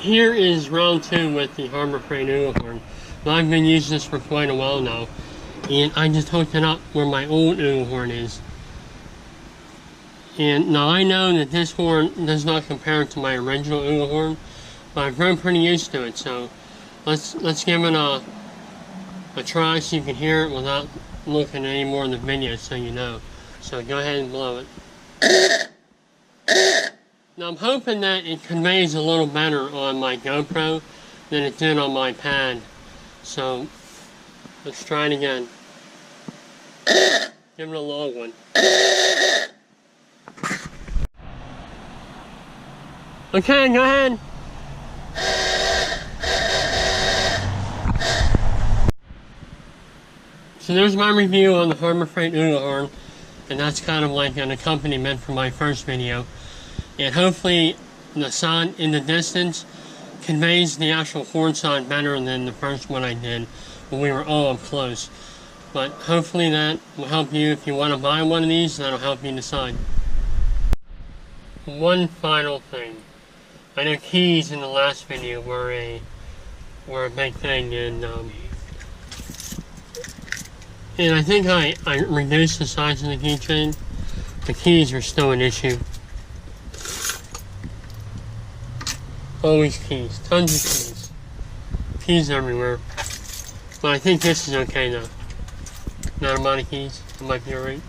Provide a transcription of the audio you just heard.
here is round 2 with the Harbor Freight Ooga horn. But I've been using this for quite a while now, and I just hooked it up where my old Ooga horn is. And now I know that this horn does not compare to my original Ooga horn, but I've grown pretty used to it, so let's give it a try so you can hear it without looking at any more of the video so you know. So go ahead and blow it. Now I'm hoping that it conveys a little better on my GoPro than it did on my pad. So let's try it again. Give it a long one. Okay, go ahead. So there's my review on the Harbor Freight Ooga horn, and that's kind of like an accompaniment for my first video. And hopefully the sound in the distance conveys the actual horn sound better than the first one I did when we were all up close. But hopefully that will help you if you want to buy one of these. That'll help you decide. One final thing. I know keys in the last video were a big thing, and I think I reduced the size of the keychain. The keys are still an issue. Always keys, tons of keys. Keys everywhere. But I think this is okay though. Not a lot of keys, it might be alright.